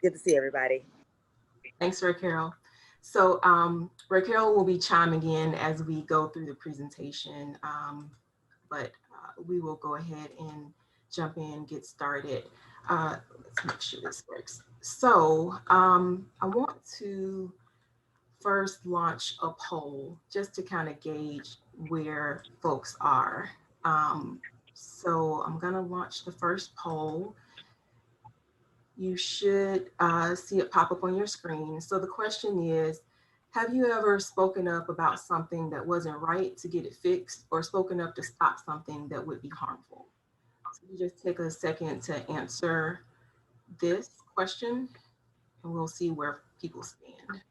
good to see everybody. Thanks, Raquel. So Raquel will be chiming in as we go through the presentation, but we will go ahead and jump in, get started. Let's make sure this works. So I want to first launch a poll just to kind of gauge where folks are. So I'm gonna launch the first poll. You should see it pop up on your screen. So the question is, have you ever spoken up about something that wasn't right to get it fixed, or spoken up to stop something that would be harmful? So you just take a second to answer this question, and we'll see where people stand.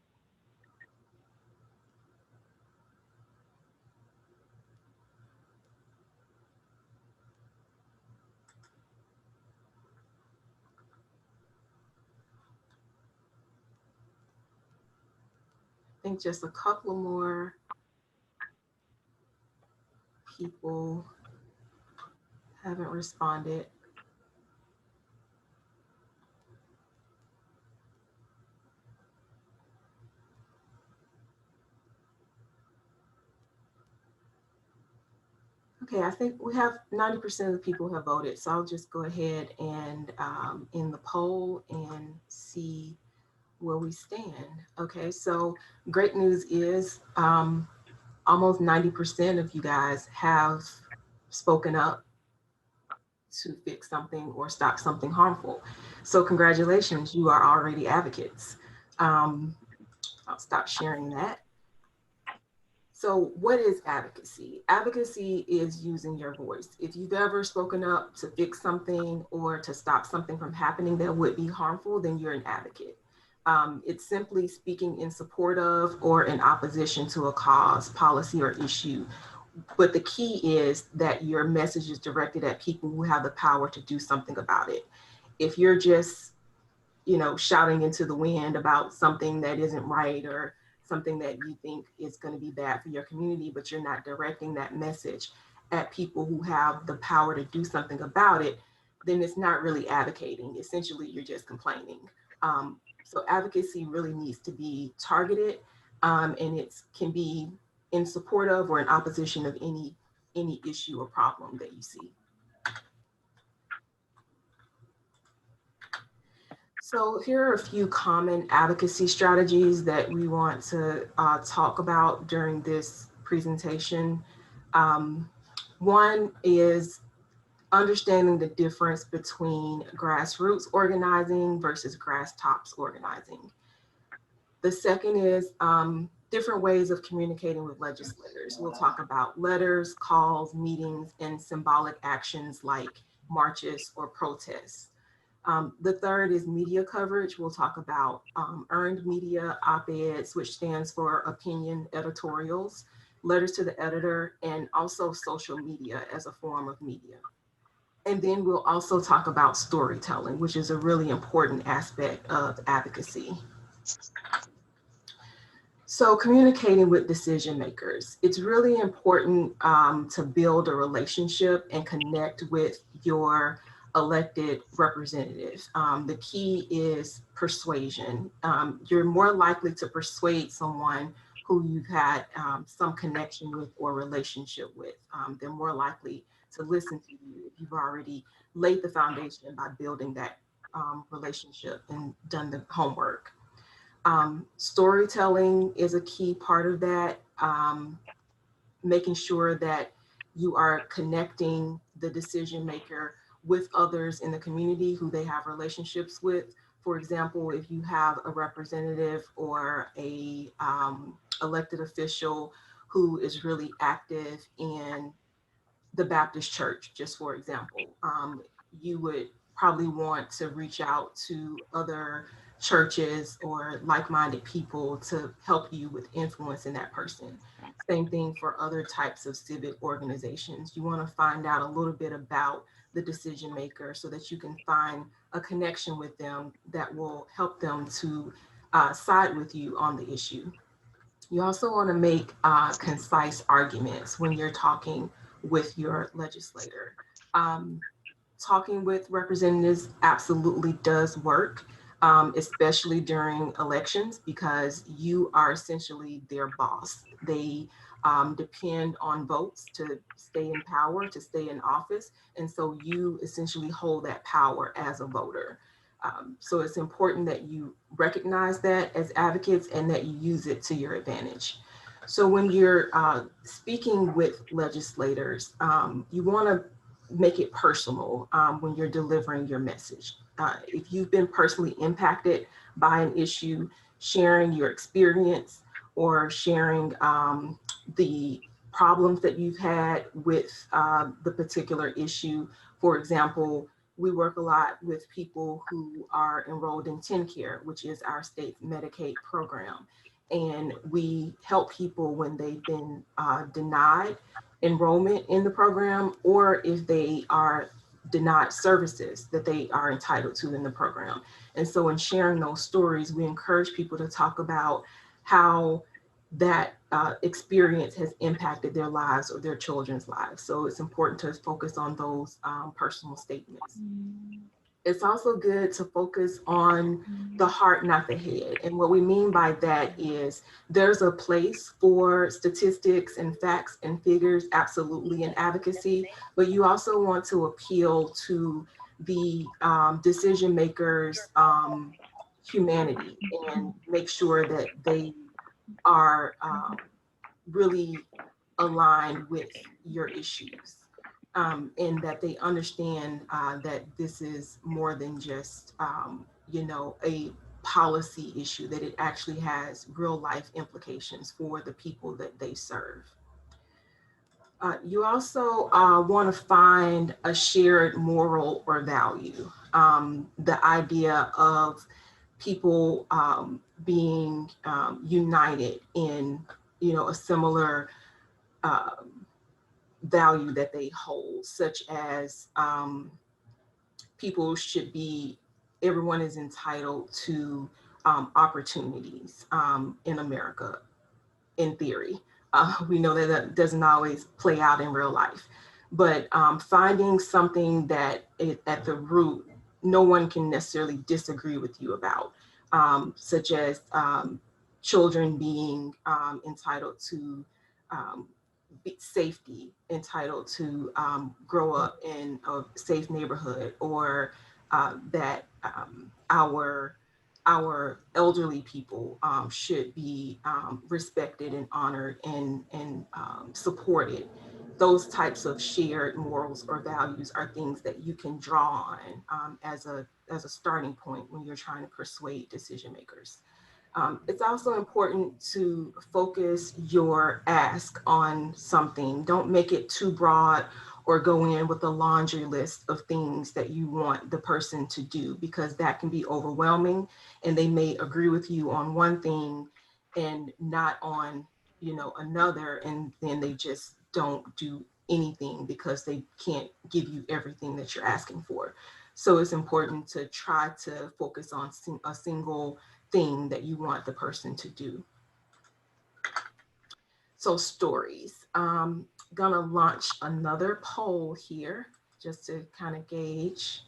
I think just a couple more people haven't responded. Okay, I think we have 90% of the people have voted, so I'll just go ahead and in the poll and see where we stand. Okay, so great news is almost 90% of you guys have spoken up to fix something or stop something harmful. So congratulations, you are already advocates. I'll stop sharing that. So what is advocacy? Advocacy is using your voice. If you've ever spoken up to fix something or to stop something from happening that would be harmful, then you're an advocate. It's simply speaking in support of or in opposition to a cause, policy, or issue. But the key is that your message is directed at people who have the power to do something about it. If you're just, shouting into the wind about something that isn't right, or something that you think is going to be bad for your community, but you're not directing that message at people who have the power to do something about it, then it's not really advocating. Essentially, you're just complaining. So advocacy really needs to be targeted, and it can be in support of or in opposition of any issue or problem that you see. So here are a few common advocacy strategies that we want to talk about during this presentation. One is understanding the difference between grassroots organizing versus grass tops organizing. The second is different ways of communicating with legislators. We'll talk about letters, calls, meetings, and symbolic actions like marches or protests. The third is media coverage. We'll talk about earned media, op-eds, which stands for opinion editorials, letters to the editor, and also social media as a form of media. And then we'll also talk about storytelling, which is a really important aspect of advocacy. So communicating with decision makers, it's really important to build a relationship and connect with your elected representative. The key is persuasion. You're more likely to persuade someone who you've had some connection with or relationship with. They're more likely to listen to you if you've already laid the foundation by building that relationship and done the homework. Storytelling is a key part of that, making sure that you are connecting the decision maker with others in the community who they have relationships with. For example, if you have a representative or a elected official who is really active in the Baptist church, just for example, you would probably want to reach out to other churches or like-minded people to help you with influencing that person. Same thing for other types of civic organizations. You want to find out a little bit about the decision maker so that you can find a connection with them that will help them to side with you on the issue. You also want to make concise arguments when you're talking with your legislator. Talking with representatives absolutely does work. especially during elections, because you are essentially their boss. They depend on votes to stay in power, to stay in office. And so you essentially hold that power as a voter. So it's important that you recognize that as advocates and that you use it to your advantage. So when you're speaking with legislators, you want to make it personal when you're delivering your message. If you've been personally impacted by an issue, sharing your experience or sharing the problems that you've had with the particular issue. For example, we work a lot with people who are enrolled in TennCare, which is our state's Medicaid program. And we help people when they've been denied enrollment in the program, or if they are denied services that they are entitled to in the program. And so in sharing those stories, we encourage people to talk about how that experience has impacted their lives or their children's lives. So it's important to focus on those personal statements. It's also good to focus on the heart, not the head. And what we mean by that is there's a place for statistics and facts and figures, absolutely, in advocacy, but you also want to appeal to the decision makers' humanity and make sure that they are really aligned with your issues, and that they understand that this is more than just, a policy issue, that it actually has real life implications for the people that they serve. You also want to find a shared moral or value. The idea of people being united in, a similar value that they hold, such as people should be, everyone is entitled to opportunities in America, in theory. We know that that doesn't always play out in real life, but finding something that at the root, no one can necessarily disagree with you about, such as children being entitled to um, safety, entitled to grow up in a safe neighborhood, or that our elderly people should be respected and honored and supported. Those types of shared morals or values are things that you can draw on as a starting point when you're trying to persuade decision makers. It's also important to focus your ask on something. Don't make it too broad or go in with a laundry list of things that you want the person to do, because that can be overwhelming and they may agree with you on one thing and not on, another, and then they just don't do anything because they can't give you everything that you're asking for. So it's important to try to focus on a single thing that you want the person to do. So stories. Gonna launch another poll here just to kind of gauge.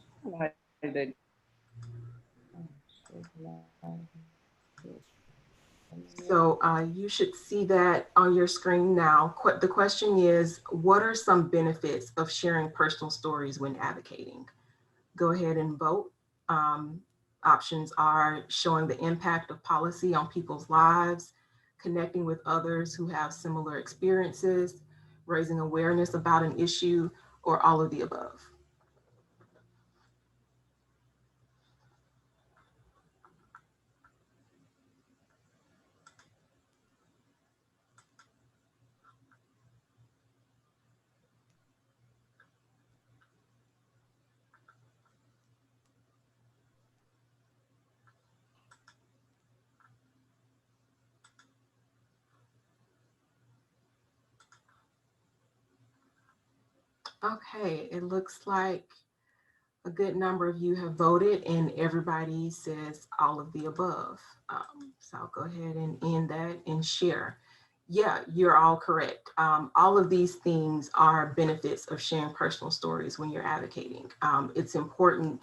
So you should see that on your screen now. The question is, what are some benefits of sharing personal stories when advocating? Go ahead and vote. Um, Options are showing the impact of policy on people's lives, connecting with others who have similar experiences, raising awareness about an issue, or all of the above. Okay, it looks like a good number of you have voted and everybody says all of the above. So I'll go ahead and end that and share. Yeah, you're all correct. All of these things are benefits of sharing personal stories when you're advocating. It's important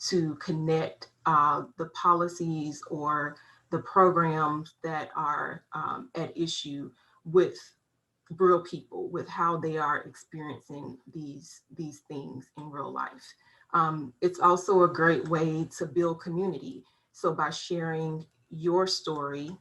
to connect the policies or the programs that are at issue with real people, with how they are experiencing these things in real life. It's also a great way to build community. So by sharing your story,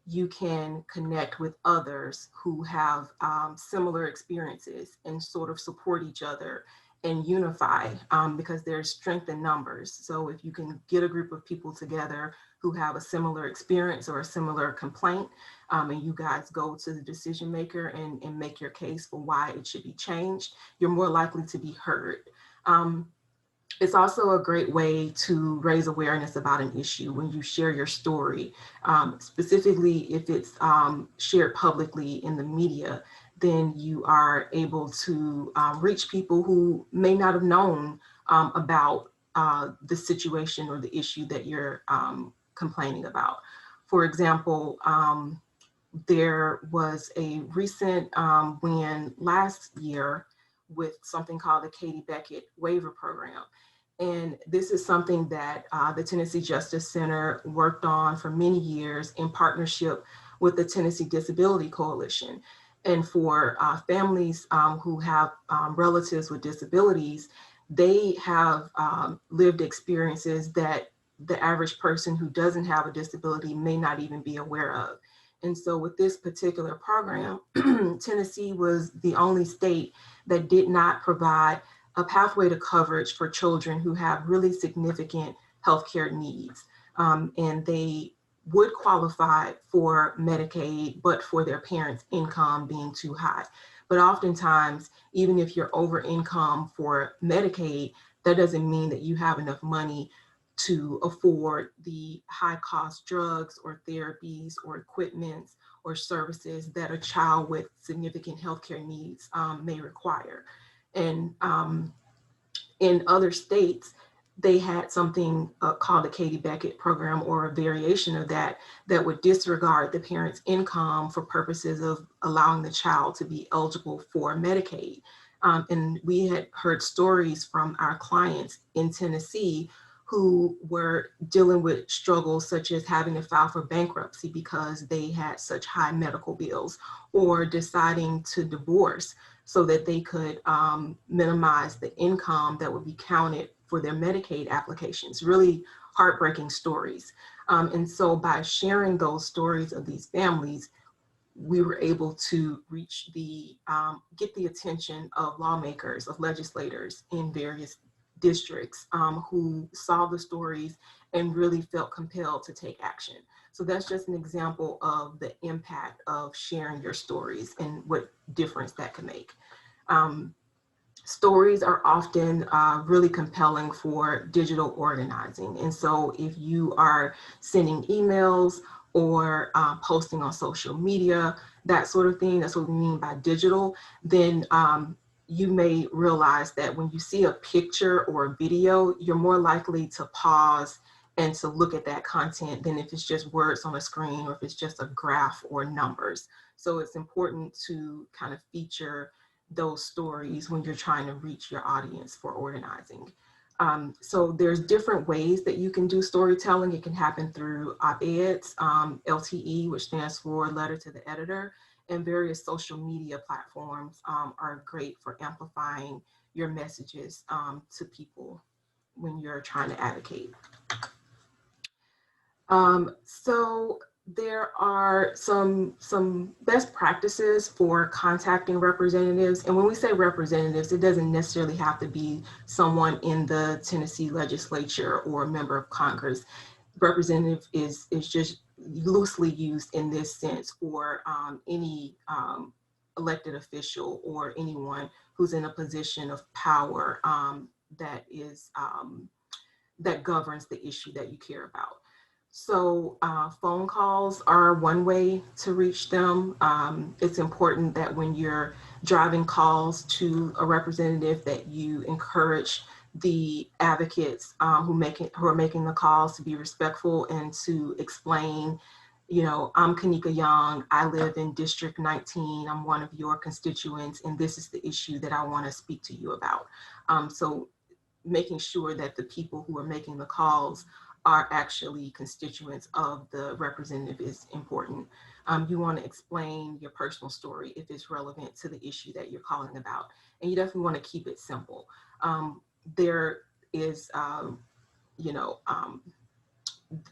you can connect with others who have similar experiences and sort of support each other and unify, because there's strength in numbers. So if you can get a group of people together who have a similar experience or a similar complaint, and you guys go to the decision maker and make your case for why it should be changed, you're more likely to be heard. It's also a great way to raise awareness about an issue when you share your story, specifically if it's shared publicly in the media. Then you are able to reach people who may not have known about the situation or the issue that you're complaining about. For example, there was a recent win last year with something called the Katie Beckett waiver program. And this is something that the Tennessee Justice Center worked on for many years in partnership with the Tennessee Disability Coalition. And for families who have relatives with disabilities, they have lived experiences that the average person who doesn't have a disability may not even be aware of. And so with this particular program, Tennessee was the only state that did not provide a pathway to coverage for children who have really significant healthcare needs. And they would qualify for Medicaid, but for their parents' income being too high. But oftentimes, even if you're over income for Medicaid, that doesn't mean that you have enough money to afford the high cost drugs or therapies or equipments or services that a child with significant healthcare needs may require. And in other states, they had something called the Katie Beckett program, or a variation of that, that would disregard the parent's income for purposes of allowing the child to be eligible for Medicaid. And we had heard stories from our clients in Tennessee who were dealing with struggles such as having to file for bankruptcy because they had such high medical bills, or deciding to divorce so that they could minimize the income that would be counted for their Medicaid applications. Really heartbreaking stories. And so by sharing those stories of these families, we were able to reach get the attention of lawmakers, of legislators in various districts who saw the stories and really felt compelled to take action. So that's just an example of the impact of sharing your stories and what difference that can make. Stories are often really compelling for digital organizing. And so if you are sending emails or posting on social media, that sort of thing, that's what we mean by digital, then you may realize that when you see a picture or a video, you're more likely to pause and to look at that content than if it's just words on a screen or if it's just a graph or numbers. So it's important to kind of feature those stories when you're trying to reach your audience for organizing. So there's different ways that you can do storytelling. It can happen through op-eds, LTE, which stands for letter to the editor, and various social media platforms are great for amplifying your messages to people when you're trying to advocate. So there are some best practices for contacting representatives. And when we say representatives, it doesn't necessarily have to be someone in the Tennessee legislature or a member of Congress. Representative is just loosely used in this sense for any elected official or anyone who's in a position of power that governs the issue that you care about. So phone calls are one way to reach them. It's important that when you're driving calls to a representative that you encourage the advocates who are making the calls to be respectful and to explain, you know, I'm Kanika Young, I live in District 19, I'm one of your constituents, and this is the issue that I want to speak to you about. So making sure that the people who are making the calls are actually constituents of the representative is important. You want to explain your personal story if it's relevant to the issue that you're calling about. And you definitely want to keep it simple. There is, you know,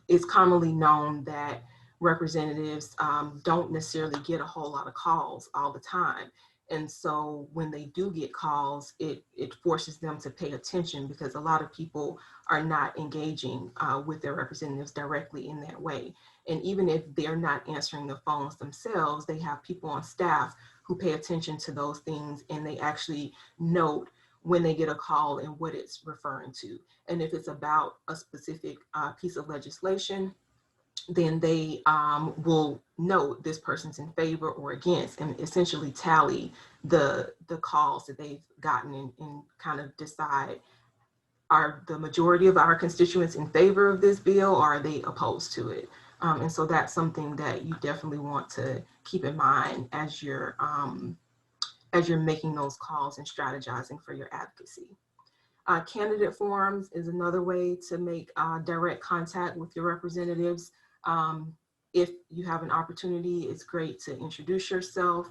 it's commonly known that representatives don't necessarily get a whole lot of calls all the time. And so when they do get calls, it forces them to pay attention, because a lot of people are not engaging with their representatives directly in that way. And even if they're not answering the phones themselves, they have people on staff who pay attention to those things, and they actually note when they get a call and what it's referring to. And if it's about a specific piece of legislation, then they will note this person's in favor or against, and essentially tally the calls that they've gotten, and kind of decide, are the majority of our constituents in favor of this bill, or are they opposed to it? And so that's something that you definitely want to keep in mind as you're making those calls and strategizing for your advocacy. Candidate forums is another way to make direct contact with your representatives. If you have an opportunity, it's great to introduce yourself,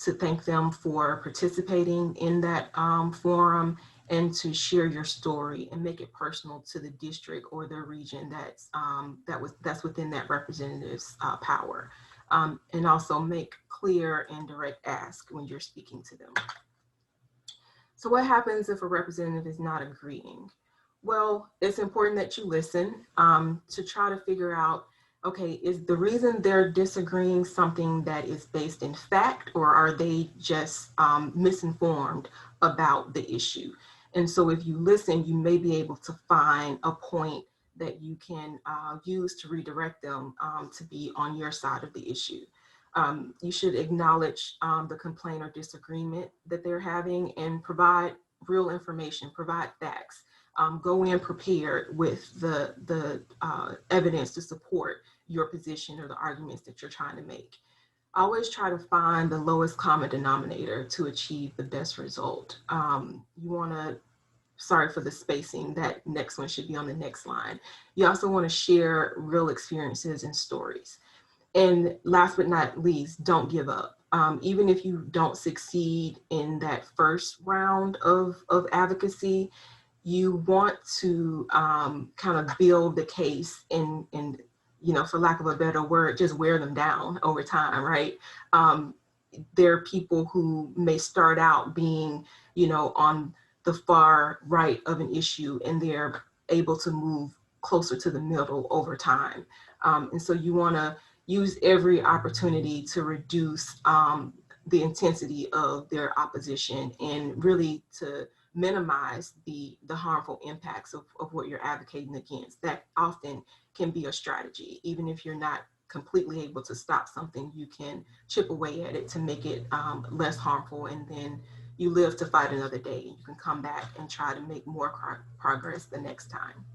to thank them for participating in that forum, and to share your story and make it personal to the district or the region that's within that representative's power. And also make clear and direct ask when you're speaking to them. So what happens if a representative is not agreeing? Well, it's important that you listen to try to figure out, okay, is the reason they're disagreeing something that is based in fact, or are they just misinformed about the issue? And so if you listen, you may be able to find a point that you can use to redirect them to be on your side of the issue. You should acknowledge the complaint or disagreement that they're having, and provide real information, provide facts. Go in prepared with the evidence to support your position or the arguments that you're trying to make. Always try to find the lowest common denominator to achieve the best result. You want to, sorry for the spacing, that next one should be on the next line. You also want to share real experiences and stories. And last but not least, don't give up. Even if you don't succeed in that first round of advocacy, you want to kind of build the case, and for lack of a better word, just wear them down over time, right? There are people who may start out being, on the far right of an issue, and they're able to move closer to the middle over time. And so you want to use every opportunity to reduce the intensity of their opposition, and really to minimize the harmful impacts of what you're advocating against. That often can be a strategy. Even if you're not completely able to stop something, you can chip away at it to make it less harmful, and then you live to fight another day. You can come back and try to make more progress the next time.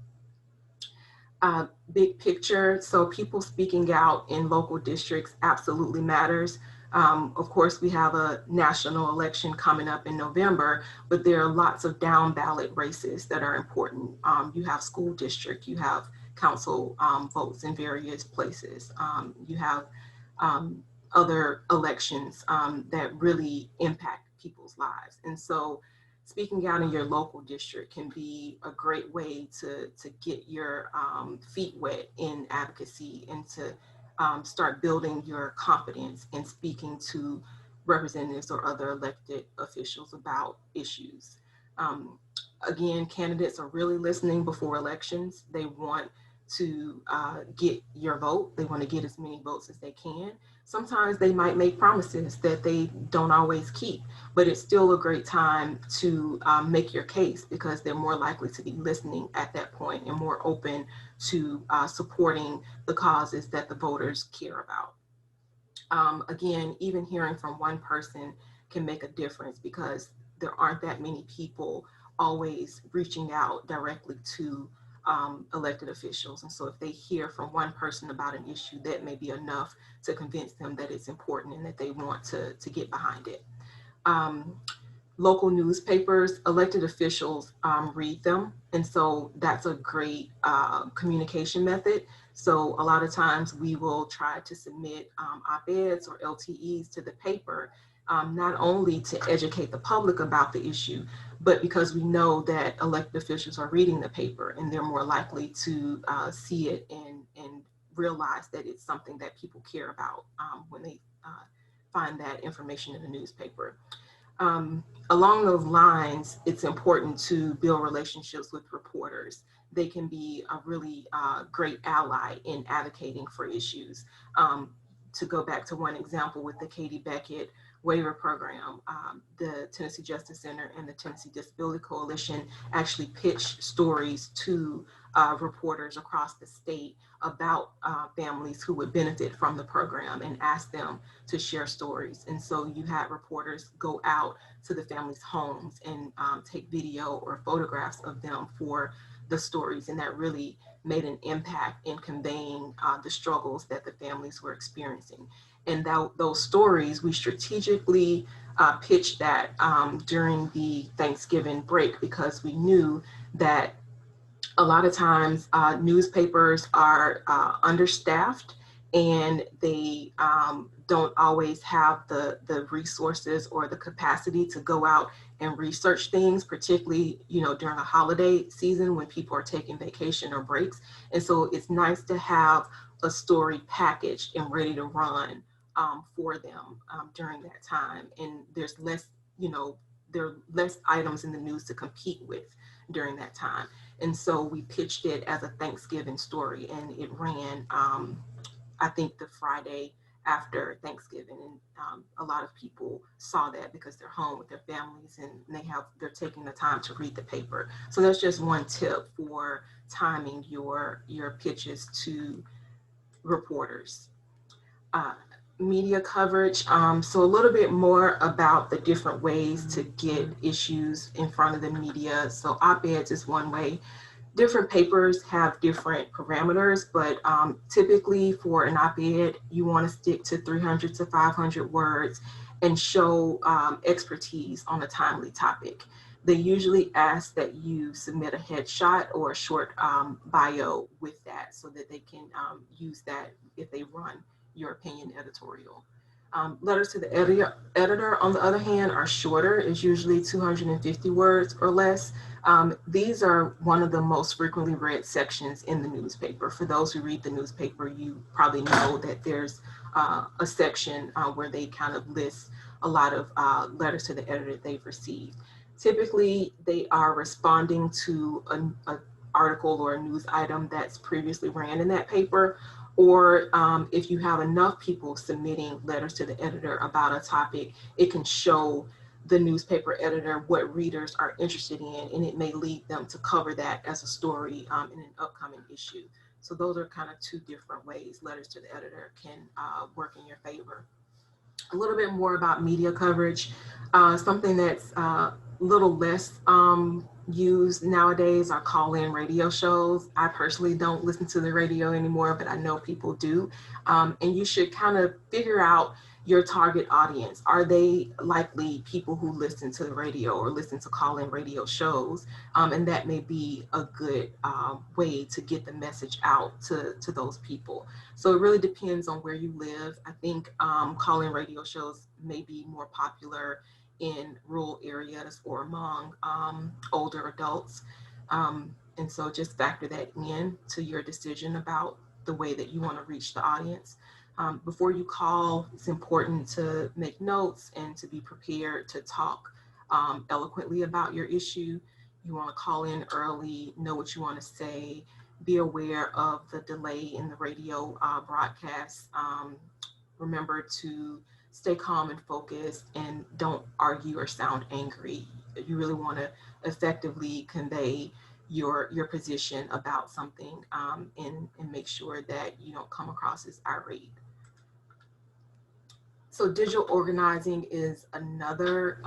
Big picture, so people speaking out in local districts absolutely matters. Of course, we have a national election coming up in November, but there are lots of down ballot races that are important. You have school district, you have council votes in various places. You have other elections that really impact people's lives. And so speaking out in your local district can be a great way to get your feet wet in advocacy, and to start building your confidence in speaking to representatives or other elected officials about issues. Again, candidates are really listening before elections. They want to get your vote. They want to get as many votes as they can. Sometimes they might make promises that they don't always keep, but it's still a great time to make your case, because they're more likely to be listening at that point and more open to supporting the causes that the voters care about. Again, even hearing from one person can make a difference, because there aren't that many people always reaching out directly to elected officials. And so if they hear from one person about an issue, that may be enough to convince them that it's important and that they want to get behind it. local newspapers, elected officials read them. And so that's a great communication method. So a lot of times we will try to submit op-eds or LTEs to the paper, not only to educate the public about the issue, but because we know that elected officials are reading the paper and they're more likely to see it and realize that it's something that people care about when they find that information in the newspaper. Along those lines, it's important to build relationships with reporters. They can be a really great ally in advocating for issues. To go back to one example with the Katie Beckett waiver program, the Tennessee Justice Center and the Tennessee Disability Coalition actually pitched stories to reporters across the state about families who would benefit from the program and ask them to share stories. And so you had reporters go out to the families' homes and take video or photographs of them for the stories. And that really made an impact in conveying the struggles that the families were experiencing. And those stories, we strategically pitched that during the Thanksgiving break because we knew that a lot of times newspapers are understaffed and they don't always have the resources or the capacity to go out and research things, particularly, you know, during a holiday season when people are taking vacation or breaks. And so it's nice to have a story packaged and ready to run for them during that time. And there's less, you know, there are less items in the news to compete with during that time. And so we pitched it as a Thanksgiving story, and it ran, I think, the Friday after Thanksgiving. And a lot of people saw that because they're home with their families and they're taking the time to read the paper. So that's just one tip for timing your pitches to reporters. Uh, Media coverage. So a little bit more about the different ways to get issues in front of the media. So op-eds is one way. Different papers have different parameters, but typically for an op-ed, you want to stick to 300 to 500 words and show expertise on a timely topic. They usually ask that you submit a headshot or a short bio with that so that they can use that if they run your opinion editorial. Letters to the editor, on the other hand, are shorter. It's usually 250 words or less. These are one of the most frequently read sections in the newspaper. For those who read the newspaper, you probably know that there's a section where they kind of list a lot of letters to the editor they've received. Typically, they are responding to an article or a news item that's previously ran in that paper, or if you have enough people submitting letters to the editor about a topic, it can show the newspaper editor what readers are interested in, and it may lead them to cover that as a story in an upcoming issue. So those are kind of two different ways letters to the editor can work in your favor. A little bit more about media coverage. Something that's a little less used nowadays are call-in radio shows. I personally don't listen to the radio anymore, but I know people do. And you should kind of figure out your target audience. Are they likely people who listen to the radio or listen to call-in radio shows? And that may be a good way to get the message out to those people. So it really depends on where you live. I think call-in radio shows may be more popular in rural areas or among older adults. And so just factor that in to your decision about the way that you want to reach the audience. Before you call, it's important to make notes and to be prepared to talk eloquently about your issue. You want to call in early, know what you want to say, be aware of the delay in the radio broadcast. Remember to stay calm and focused and don't argue or sound angry. You really want to effectively convey your position about something and make sure that you don't come across as irate. So digital organizing is another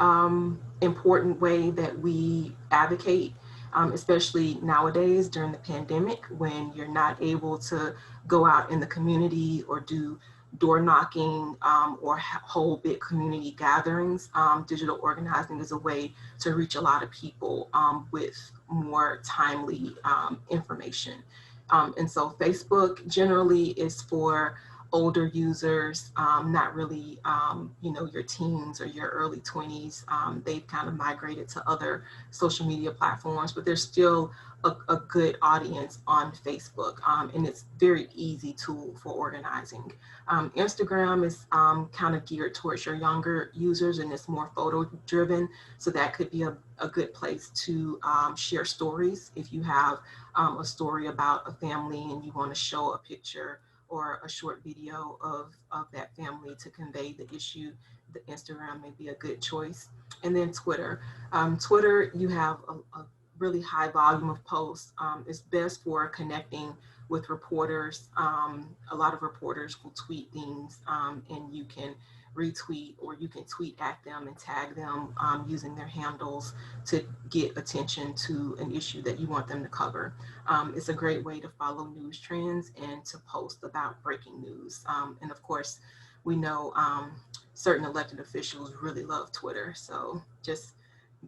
important way that we advocate, especially nowadays during the pandemic when you're not able to go out in the community or do door knocking or hold big community gatherings, digital organizing is a way to reach a lot of people with more timely information. And so Facebook generally is for older users, not really, your teens or your early 20s. They've kind of migrated to other social media platforms, but there's still a good audience on Facebook, and it's very easy tool for organizing. Instagram is kind of geared towards your younger users, and it's more photo driven. So that could be a good place to share stories. If you have a story about a family and you want to show a picture or a short video of that family to convey the issue, the Instagram may be a good choice. And then Twitter. Twitter, you have a really high volume of posts. It's best for connecting with reporters. A lot of reporters will tweet things, and you can retweet or you can tweet at them and tag them using their handles to get attention to an issue that you want them to cover. It's a great way to follow news trends and to post about breaking news. And of course, we know certain elected officials really love Twitter. So just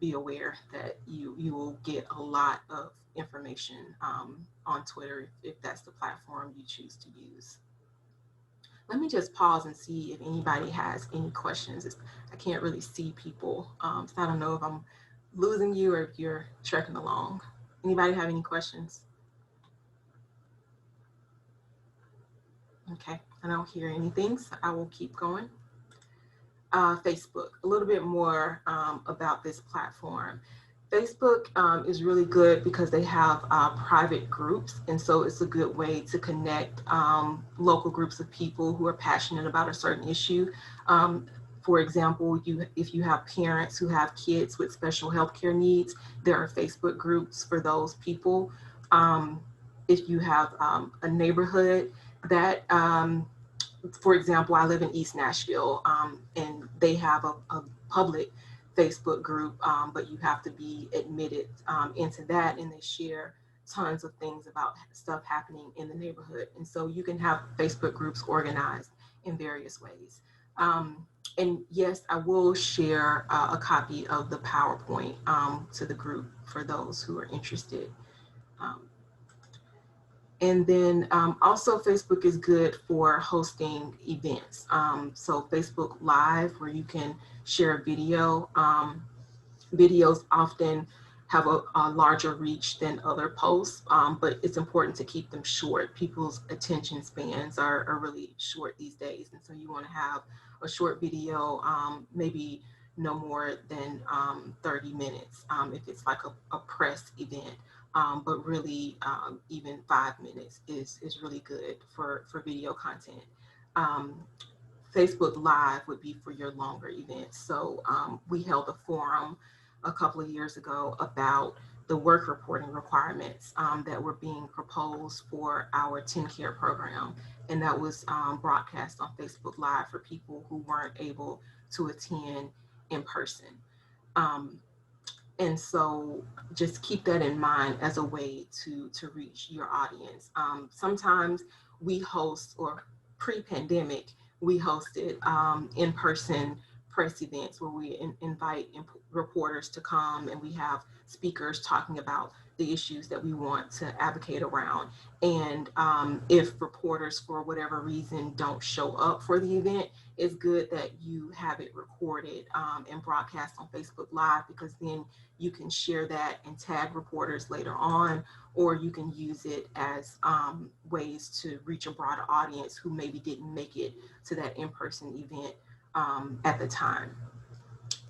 be aware that you will get a lot of information on Twitter if that's the platform you choose to use. Let me just pause and see if anybody has any questions. I can't really see people, so I don't know if I'm losing you or if you're trekking along. Anybody have any questions? Okay, I don't hear anything, so I will keep going. Facebook, a little bit more about this platform. Facebook is really good because they have private groups, and so it's a good way to connect local groups of people who are passionate about a certain issue. For example, if you have parents who have kids with special healthcare needs, there are Facebook groups for those people. If you have a neighborhood that for example, I live in East Nashville, and they have a public Facebook group, but you have to be admitted into that, and they share tons of things about stuff happening in the neighborhood. And so you can have Facebook groups organized in various ways. And yes, I will share a copy of the PowerPoint to the group for those who are interested. And then also Facebook is good for hosting events. So Facebook Live, where you can share a video. Videos often have a larger reach than other posts, but it's important to keep them short. People's attention spans are really short these days. And so you want to have a short video, maybe no more than 30 minutes if it's like a press event. But really even 5 minutes is really good for video content. Facebook Live would be for your longer events. So we held a forum a couple of years ago about the work reporting requirements that were being proposed for our 10 Care program. And that was broadcast on Facebook Live for people who weren't able to attend in person. And so just keep that in mind as a way to reach your audience. Sometimes we host, or pre-pandemic, we hosted in-person press events where we invite reporters to come, and we have speakers talking about the issues that we want to advocate around. And if reporters, for whatever reason, don't show up for the event, it's good that you have it recorded and broadcast on Facebook Live, because then you can share that and tag reporters later on, or you can use it as ways to reach a broader audience who maybe didn't make it to that in-person event at the time.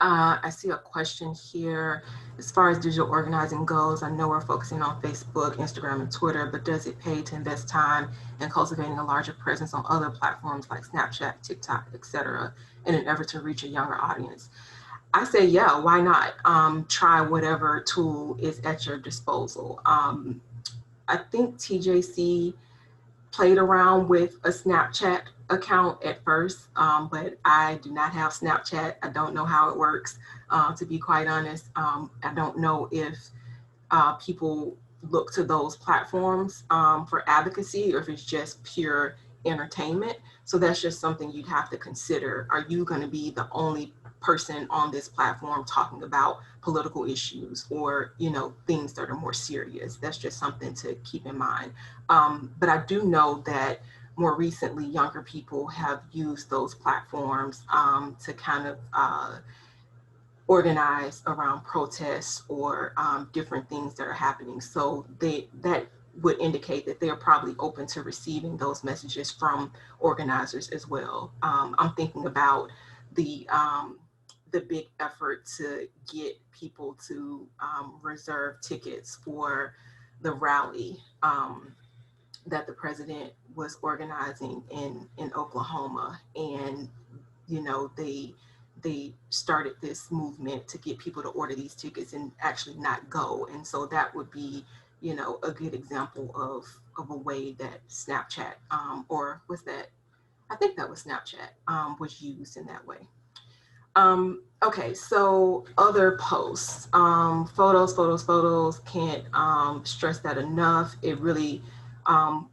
I see a question here. As far as digital organizing goes, I know we're focusing on Facebook, Instagram, and Twitter, but does it pay to invest time in cultivating a larger presence on other platforms like Snapchat, TikTok, etc., in an effort to reach a younger audience? I say, yeah, why not? Try whatever tool is at your disposal. I think TJC played around with a Snapchat account at first, but I do not have Snapchat. I don't know how it works, to be quite honest. I don't know if people look to those platforms for advocacy, or if it's just pure entertainment. So that's just something you'd have to consider. Are you going to be the only person on this platform talking about political issues or, you know, things that are more serious? That's just something to keep in mind. But I do know that more recently, younger people have used those platforms to kind of organize around protests or different things that are happening. So that would indicate that they're probably open to receiving those messages from organizers as well. I'm thinking about the big effort to get people to reserve tickets for the rally that the president was organizing in Oklahoma, and you know they started this movement to get people to order these tickets and actually not go. And so that would be, you know, a good example of a way that Snapchat or was that, I think that was Snapchat, was used in that way. Okay, so other posts, photos, can't stress that enough. It really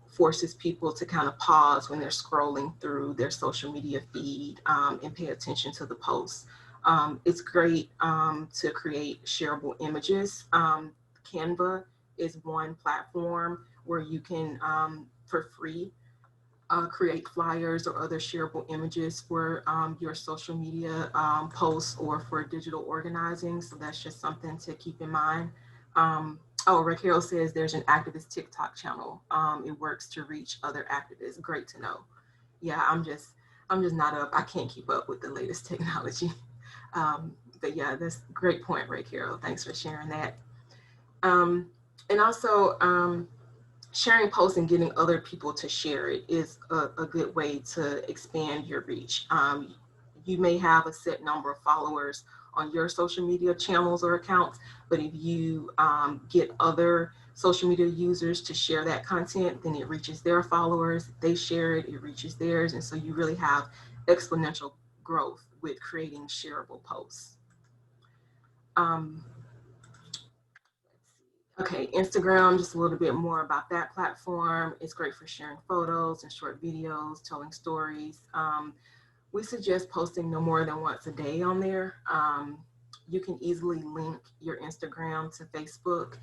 forces people to kind of pause when they're scrolling through their social media feed and pay attention to the posts. It's great to create shareable images. Canva is one platform where you can, for free, create flyers or other shareable images for your social media posts or for digital organizing. So that's just something to keep in mind. Oh, Raquel says there's an activist TikTok channel. It works to reach other activists. Great to know. Yeah, I'm just not up. I can't keep up with the latest technology. But yeah, that's a great point, Raquel. Thanks for sharing that. And also, sharing posts and getting other people to share it is a good way to expand your reach. You may have a set number of followers on your social media channels or accounts, but if you get other social media users to share that content, then it reaches their followers, they share it, it reaches theirs. And so you really have exponential growth with creating shareable posts. Um, Okay, Instagram, just a little bit more about that platform. It's great for sharing photos and short videos, telling stories. We suggest posting no more than once a day on there. You can easily link your Instagram to Facebook.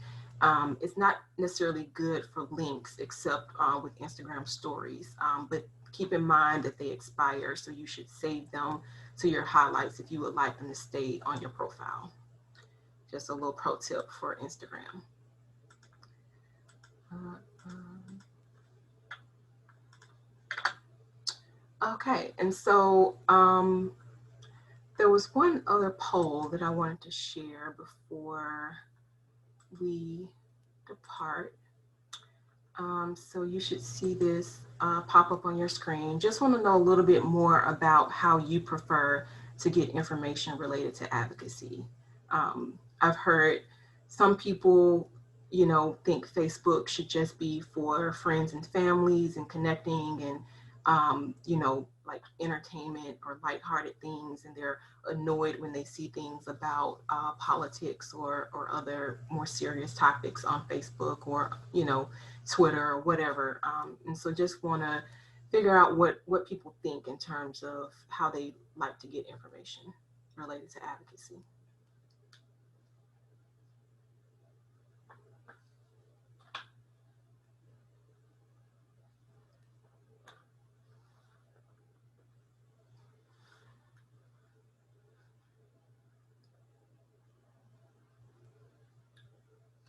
It's not necessarily good for links except with Instagram stories, but keep in mind that they expire, so you should save them to your highlights if you would like them to stay on your profile. Just a little pro tip for Instagram. Okay, and so there was one other poll that I wanted to share before we depart. So you should see this pop up on your screen. Just want to know a little bit more about how you prefer to get information related to advocacy. I've heard some people, you know, think Facebook should just be for friends and families and connecting and, you know, like entertainment or lighthearted things. And they're annoyed when they see things about politics or other more serious topics on Facebook or, you know, Twitter or whatever. And so just want to figure out what people think in terms of how they like to get information related to advocacy.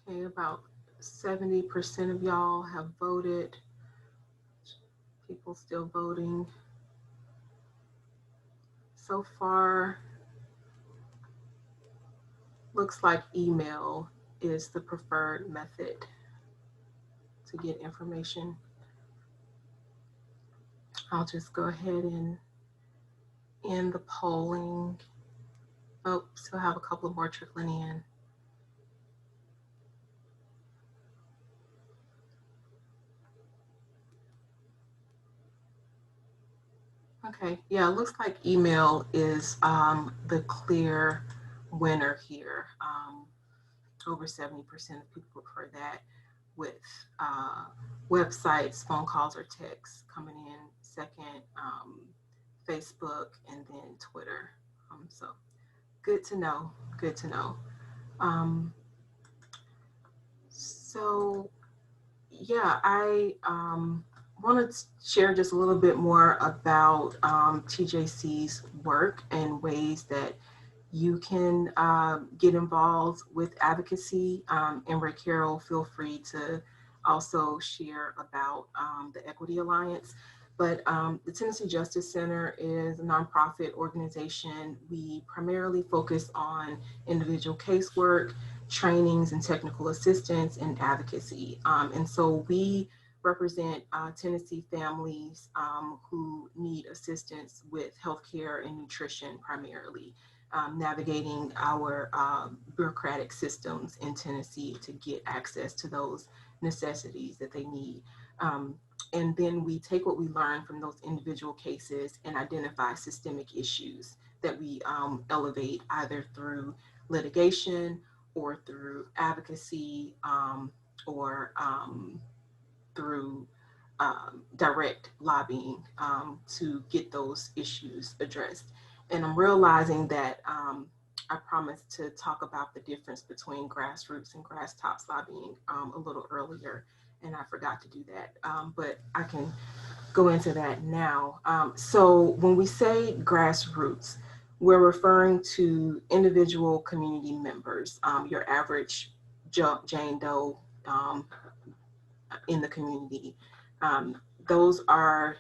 Okay, about 70% of y'all have voted. People still voting. So far, looks like email is the preferred method to get information. I'll just go ahead and end the polling. Oh, still have a couple more trickling in. Okay, yeah, it looks like email is the clear winner here. Over 70% of people prefer that. with websites, phone calls, or texts coming in second, Facebook, and then Twitter. So good to know. Good to know. So yeah, I want to share just a little bit more about TJC's work and ways that you can get involved with advocacy. And Ray Carroll, feel free to also share about the Equity Alliance. But the Tennessee Justice Center is a nonprofit organization. We primarily focus on individual casework, trainings, and technical assistance and advocacy. And so we represent Tennessee families who need assistance with healthcare and nutrition primarily. Navigating our bureaucratic systems in Tennessee to get access to those necessities that they need. And then we take what we learn from those individual cases and identify systemic issues that we elevate either through litigation or through advocacy or through direct lobbying to get those issues addressed. And I'm realizing that I promised to talk about the difference between grassroots and grass tops lobbying a little earlier, and I forgot to do that, but I can go into that now. So when we say grassroots, we're referring to individual community members, your average Jane Doe in the community. Those are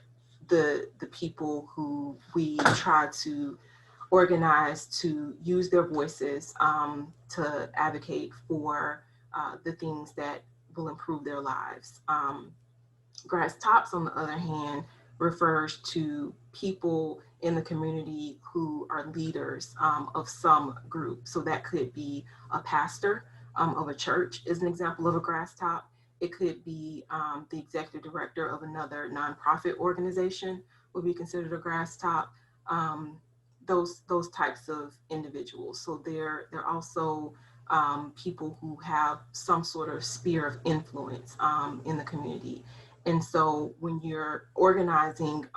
the people who we try to organize to use their voices to advocate for the things that will improve their lives. Grass Tops, on the other hand, refers to people in the community who are leaders of some group. So that could be a pastor of a church is an example of a grass top. It could be the executive director of another nonprofit organization would be considered a grass top. Those types of individuals. So they're also people who have some sort of sphere of influence in the community. And so when you're organizing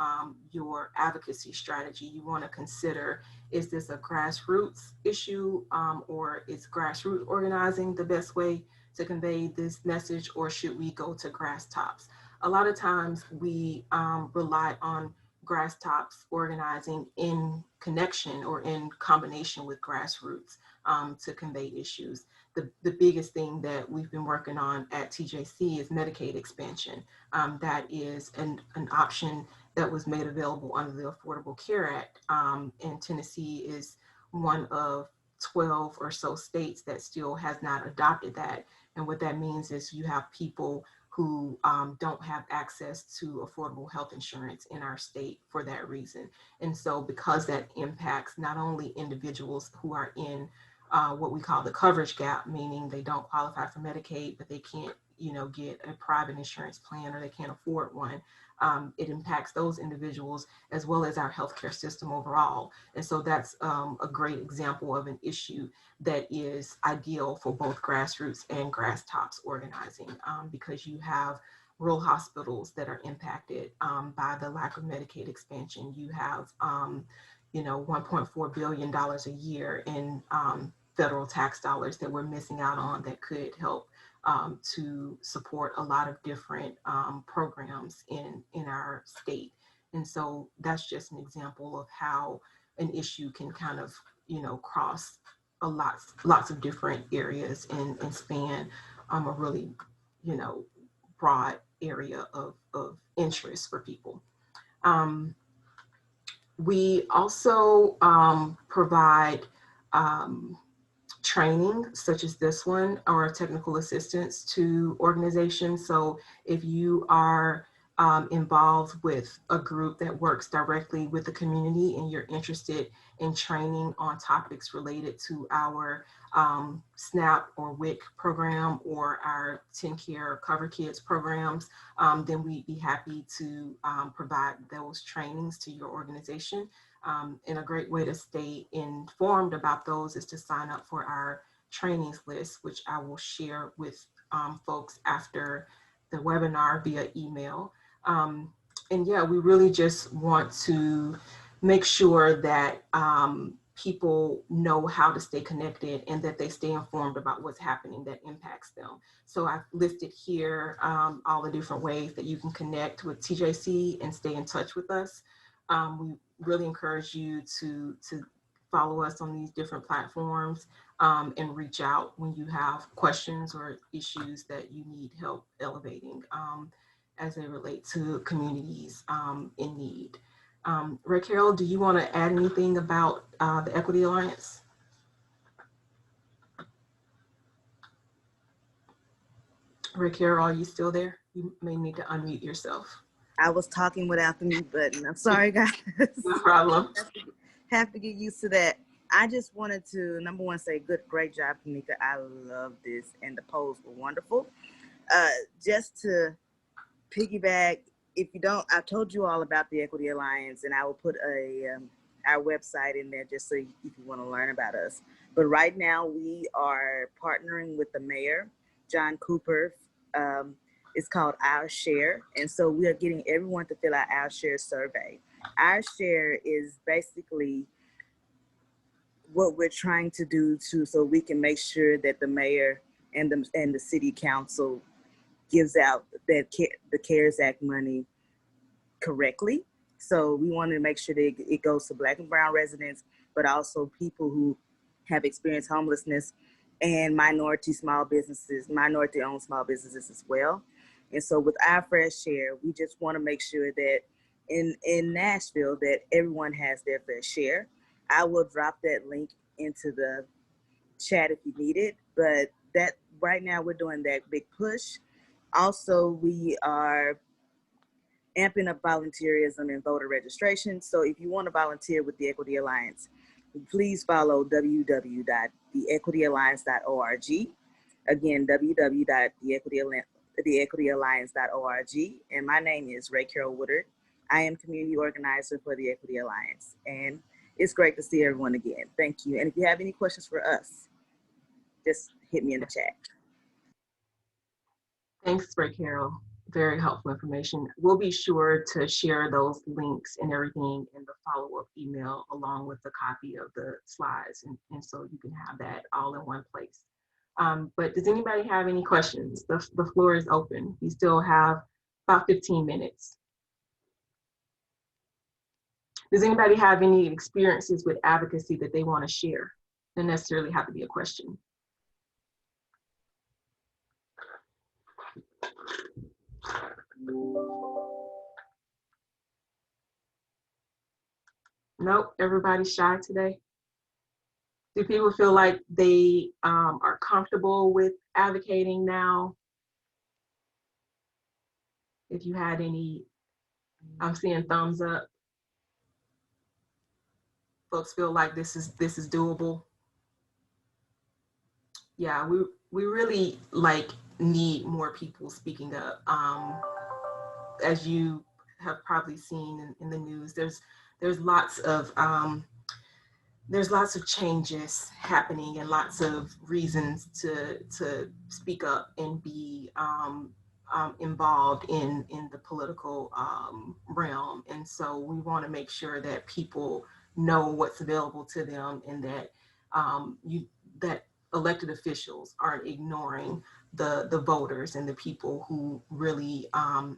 your advocacy strategy, you want to consider, is this a grassroots issue or is grassroots organizing the best way to convey this message, or should we go to grass tops? A lot of times we rely on grass tops organizing in connection or in combination with grassroots to convey issues. The biggest thing that we've been working on at TJC is Medicaid expansion. That is an option that was made available under the Affordable Care Act. And Tennessee is one of 12 or so states that still has not adopted that. And what that means is you have people who don't have access to affordable health insurance in our state for that reason. And so because that impacts not only individuals who are in what we call the coverage gap, meaning they don't qualify for Medicaid, but they can't, get a private insurance plan or they can't afford one. It impacts those individuals as well as our healthcare system overall. And so that's a great example of an issue that is ideal for both grassroots and grass tops organizing because you have rural hospitals that are impacted by the lack of Medicaid expansion. You have, $1.4 billion a year in federal tax dollars that we're missing out on that could help to support a lot of different programs in our state. And so that's just an example of how an issue can kind of, cross lots of different areas and span a really, broad area of interest for people. We also provide training such as this one or technical assistance to organizations. So if you are involved with a group that works directly with the community and you're interested in training on topics related to our SNAP or WIC program or our TennCare Cover Kids programs, then we'd be happy to provide those trainings to your organization. And a great way to stay informed about those is to sign up for our trainings list, which I will share with folks after the webinar via email. And yeah, we really just want to make sure that people know how to stay connected and that they stay informed about what's happening that impacts them. So I've listed here all the different ways that you can connect with TJC and stay in touch with us. We really encourage you to follow us on these different platforms and reach out when you have questions or issues that you need help elevating as they relate to communities in need. Ray Carroll, do you want to add anything about the Equity Alliance? Ray Carroll, are you still there? You may need to unmute yourself. I was talking without the mute button. I'm sorry, guys. No problem. Have to get used to that. I just wanted to, number one, say great job, Kanika. I love this, and the polls were wonderful. Just to piggyback, if you don't, I told you all about the Equity Alliance, and I will put our website in there just so if you want to learn about us. But right now, we are partnering with the mayor, John Cooper. It's called Our Share, and so we are getting everyone to fill out Our Share survey. Our Share is basically what we're trying to do so we can make sure that the mayor and the city council gives out the CARES Act money correctly. So we want to make sure that it goes to Black and brown residents, but also people who have experienced homelessness and minority-owned small businesses as well. And so with our fair share, we just want to make sure that in Nashville that everyone has their fair share. I will drop that link into the chat if you need it, but that right now we're doing that big push. Also, we are amping up volunteerism and voter registration. So if you want to volunteer with the Equity Alliance, please follow www.theequityalliance.org. Again, www.theequityalliance.org. And my name is Ray Carroll Woodard. I am community organizer for the Equity Alliance. And it's great to see everyone again. Thank you. And if you have any questions for us, just hit me in the chat. Thanks, Ray Carroll. Very helpful information. We'll be sure to share those links and everything in the follow-up email along with the copy of the slides. And so you can have that all in one place. But does anybody have any questions? The floor is open. You still have about 15 minutes. Does anybody have any experiences with advocacy that they want to share? Doesn't necessarily have to be a question. Nope, everybody's shy today. Do people feel like they are comfortable with advocating now? If you had any, I'm seeing thumbs up. Folks feel like this is doable. Yeah, we really need more people speaking up. As you have probably seen in the news, there's lots of changes happening and lots of reasons to speak up and be involved in the political realm. And so we want to make sure that people know what's available to them and that that elected officials aren't ignoring the voters and the people who really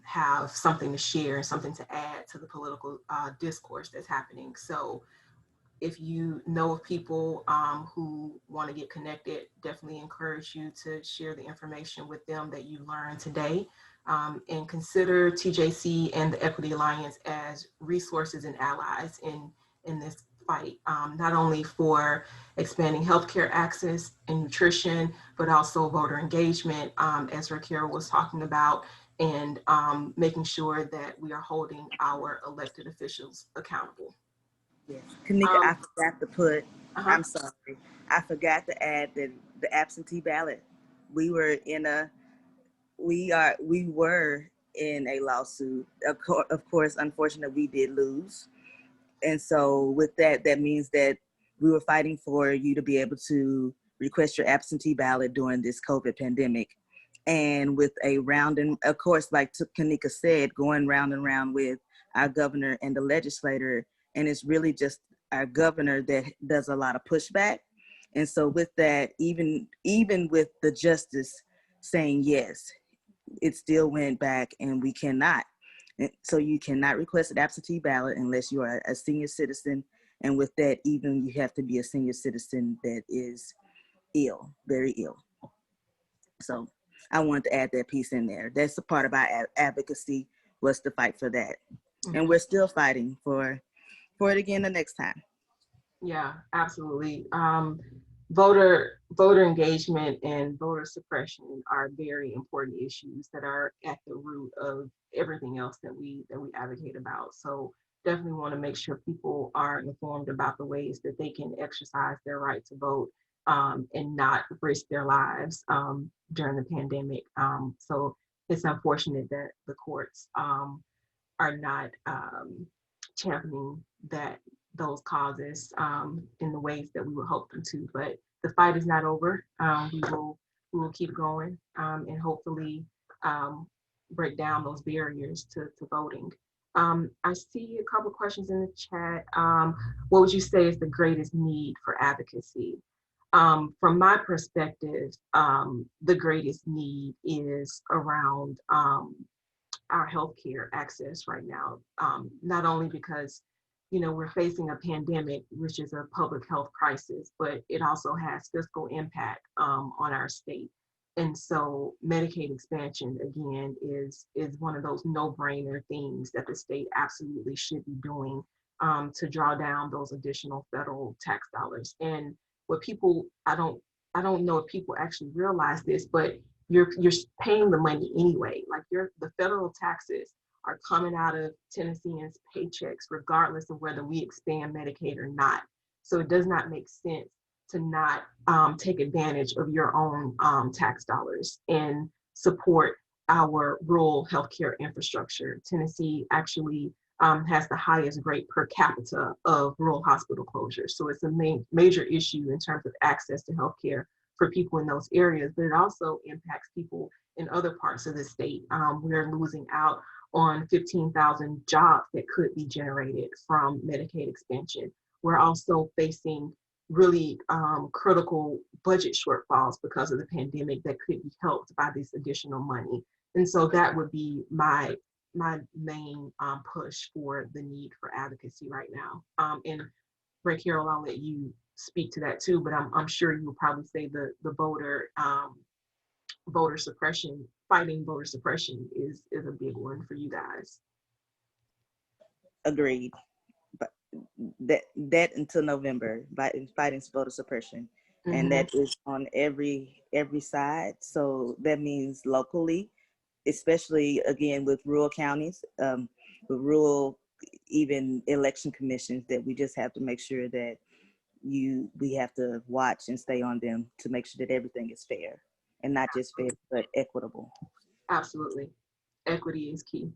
have something to share and something to add to the political discourse that's happening. So if you know of people who want to get connected, definitely encourage you to share the information with them that you learned today, and consider TJC and the Equity Alliance as resources and allies in this fight, not only for expanding healthcare access and nutrition, but also voter engagement, as Raquel was talking about, and making sure that we are holding our elected officials accountable. Yes. Kanika, I forgot to put, I'm sorry, I forgot to add the absentee ballot. We were in a lawsuit. Of course, unfortunately, we did lose. And so with that means that we were fighting for you to be able to request your absentee ballot during this COVID pandemic. and with a round, and of course, like Kanika said, going round and round with our governor and the legislator, and it's really just our governor that does a lot of pushback. And so with that, even with the justice saying yes, it still went back, and we cannot. So you cannot request an absentee ballot unless you are a senior citizen, and with that, even you have to be a senior citizen that is ill, very ill. So I wanted to add that piece in there. That's a part of our advocacy, was to fight for that. And we're still fighting for it again the next time. Yeah, absolutely. Voter engagement and voter suppression are very important issues that are at the root of everything else that we advocate about. So definitely want to make sure people are informed about the ways that they can exercise their right to vote, and not risk their lives during the pandemic. So it's unfortunate that the courts are not championing those causes in the ways that we would hope them to. But the fight is not over. We will keep going, and hopefully break down those barriers to voting. I see a couple questions in the chat. What would you say is the greatest need for advocacy? From my perspective, the greatest need is around our healthcare access right now. Not only because, we're facing a pandemic, which is a public health crisis, but it also has fiscal impact on our state. And so Medicaid expansion, again, is one of those no-brainer things that the state absolutely should be doing to draw down those additional federal tax dollars. And what people, I don't know if people actually realize this, but you're paying the money anyway. Like the federal taxes are coming out of Tennesseans' paychecks, regardless of whether we expand Medicaid or not. So it does not make sense to not take advantage of your own tax dollars and support our rural healthcare infrastructure. Tennessee actually has the highest rate per capita of rural hospital closures. So it's a major issue in terms of access to healthcare for people in those areas, but it also impacts people in other parts of the state. We're losing out on 15,000 jobs that could be generated from Medicaid expansion. We're also facing really critical budget shortfalls because of the pandemic that could be helped by this additional money. And so that would be my main push for the need for advocacy right now. And Ray Carroll, I'll let you speak to that too, but I'm sure you will probably say the voter suppression, fighting voter suppression is a big one for you guys. Agreed. But that until November, fighting voter suppression, and Mm-hmm. that is on every side. So that means locally, especially again with rural counties, with rural even election commissions, that we just have to make sure that we have to watch and stay on them to make sure that everything is fair, and not just fair but equitable. Absolutely. Equity is key.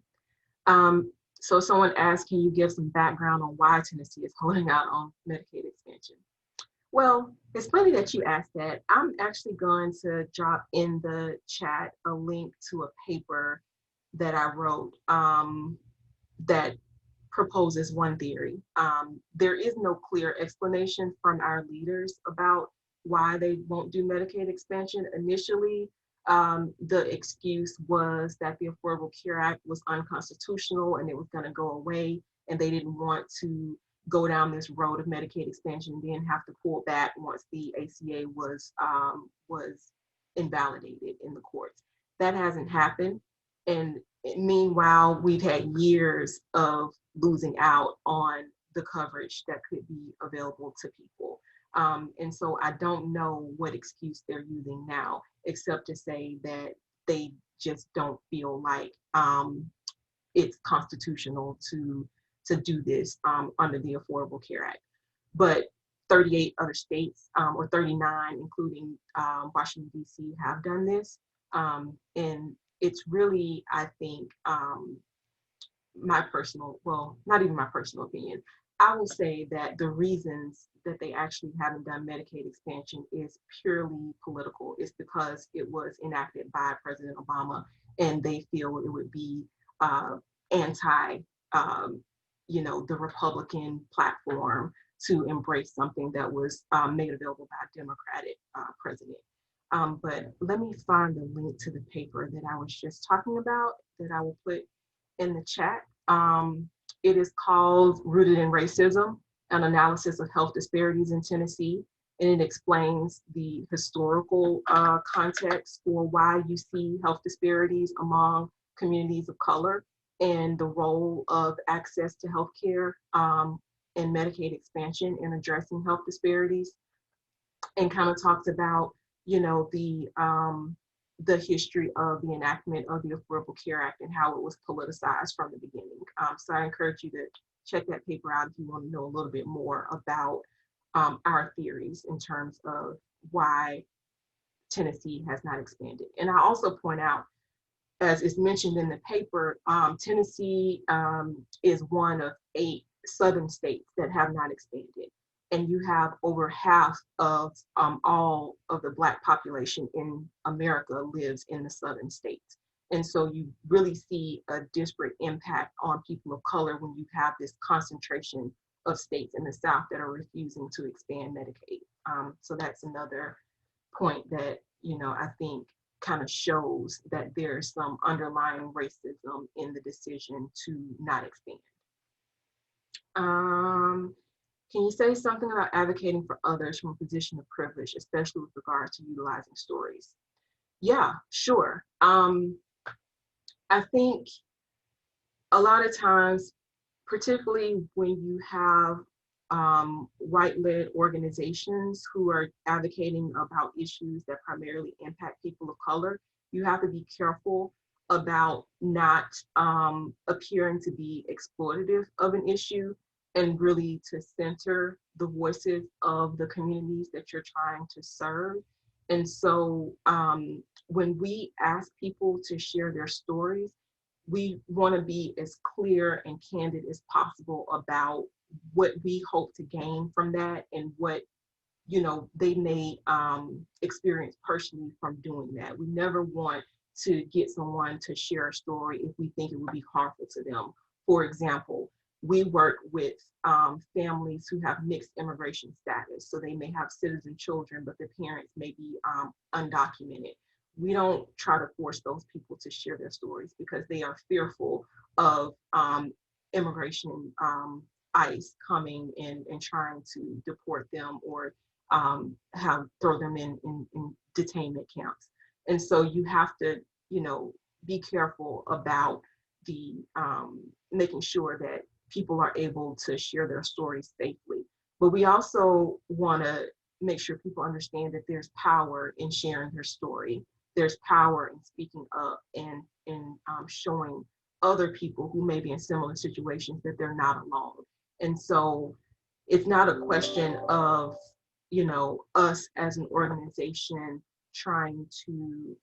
Um, so someone asked, can you give some background on why Tennessee is holding out on Medicaid expansion? Well, it's funny that you asked that. I'm actually going to drop in the chat a link to a paper that I wrote that proposes one theory. There is no clear explanation from our leaders about why they won't do Medicaid expansion. Initially, the excuse was that the Affordable Care Act was unconstitutional and it was going to go away, and they didn't want to go down this road of Medicaid expansion and then have to pull back once the ACA was invalidated in the courts. That hasn't happened, and meanwhile, we've had years of losing out on the coverage that could be available to people. And so I don't know what excuse they're using now, except to say that they just don't feel like it's constitutional to do this under the Affordable Care Act. But 38 other states, or 39, including Washington, D.C., have done this. And it's really, I think, my personal, well, not even my personal opinion. I will say that the reasons that they actually haven't done Medicaid expansion is purely political. It's because it was enacted by President Obama, and they feel it would be anti, um, the Republican platform to embrace something that was made available by a Democratic president. But let me find the link to the paper that I was just talking about that I will put in the chat. It is called Rooted in Racism, an analysis of health disparities in Tennessee. And it explains the historical context for why you see health disparities among communities of color and the role of access to healthcare and Medicaid expansion in addressing health disparities, and kind of talks about, the history of the enactment of the Affordable Care Act and how it was politicized from the beginning. So I encourage you to check that paper out if you want to know a little bit more about our theories in terms of why Tennessee has not expanded. And I also point out, as is mentioned in the paper, Tennessee is one of 8 southern states that have not expanded. And you have over half of all of the Black population in America lives in the southern states. And so you really see a disparate impact on people of color when you have this concentration of states in the South that are refusing to expand Medicaid. So that's another point that, I think kind of shows that there's some underlying racism in the decision to not expand. Can you say something about advocating for others from a position of privilege, especially with regard to utilizing stories? Yeah, sure. I think a lot of times, particularly when you have white-led organizations who are advocating about issues that primarily impact people of color, you have to be careful about not appearing to be exploitative of an issue, and really to center the voices of the communities that you're trying to serve. And so when we ask people to share their stories, we want to be as clear and candid as possible about what we hope to gain from that and what they may experience personally from doing that. We never want to get someone to share a story if we think it would be harmful to them. For example, we work with families who have mixed immigration status, so they may have citizen children, but their parents may be undocumented. We don't try to force those people to share their stories because they are fearful of immigration ICE coming and trying to deport them or throw them in detainment camps. And so you have to, be careful about the making sure that people are able to share their stories safely. But we also want to make sure people understand that there's power in sharing their story. There's power in speaking up and showing other people who may be in similar situations that they're not alone. And so it's not a question of, us as an organization trying to,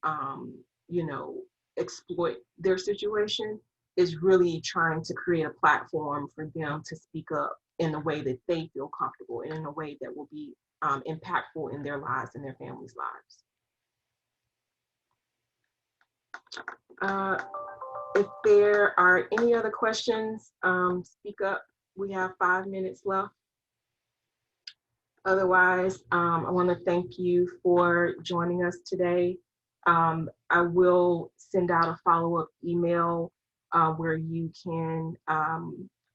exploit their situation. Is really trying to create a platform for them to speak up in a way that they feel comfortable and in a way that will be impactful in their lives and their families' lives. If there are any other questions, speak up. We have 5 minutes left. Otherwise, I want to thank you for joining us today. I will send out a follow-up email where you can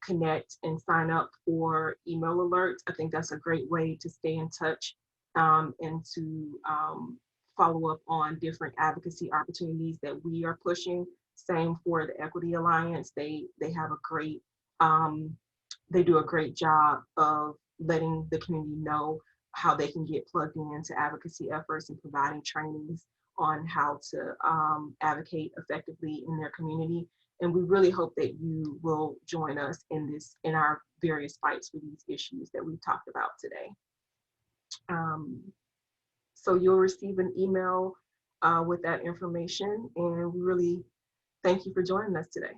connect and sign up for email alerts. I think that's a great way to stay in touch and to follow up on different advocacy opportunities that we are pushing. Same for the Equity Alliance. They have a great, they do a great job of letting the community know how they can get plugged into advocacy efforts and providing trainings on how to advocate effectively in their community. And we really hope that you will join us in our various fights for these issues that we've talked about today. So you'll receive an email with that information, and we really thank you for joining us today.